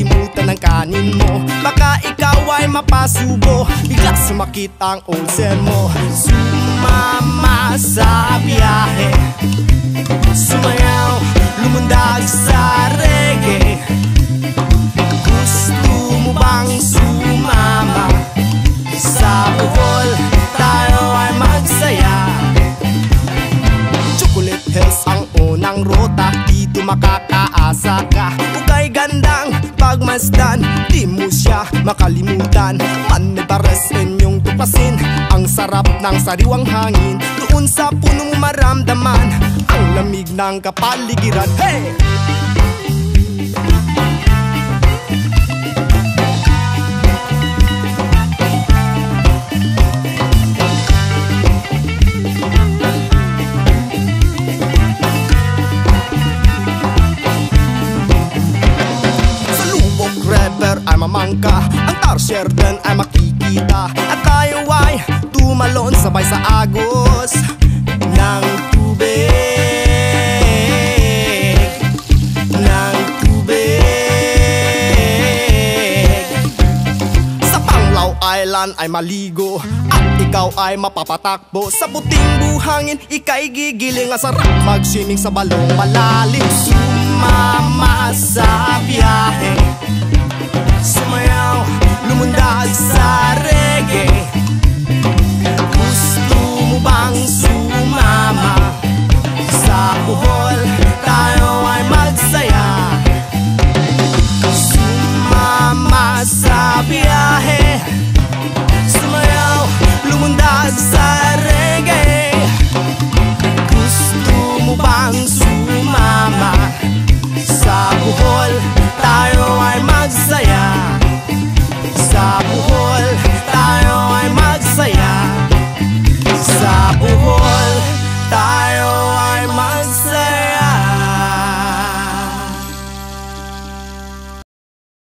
makalimutan ang kanin mo. Baka ikaw ay mapasubo, bigla sumakit ang ulcer mo. Sumama sa biyahe, sumayaw, lumundag sa reggae. Gusto mo bang sumama sa Bohol? Tayo ay magsaya. Chocolate Hills ang unang rota, dito makakaasa ka. Ukay gandang pagmasdan, di mo siya makalimutan. Manetares inyong tuklasin, ang sarap ng sariwang hangin. Doon sa puno mo maramdaman ang lamig ng kapaligiran. Hey! Ay mamangka, ang tarsier din ay makikita. At tayo ay tumalon sabay sa agos ng tubig, ng tubig. Sa Panglao Island ay maligo, at ikaw ay mapapatakbo. Sa puting buhangin, ika'y gigiling. Ang sarap mag-swimming sa balong malalim. Sumama sa biyahe, sumayaw, lumundag sa reggae. Gusto mo bang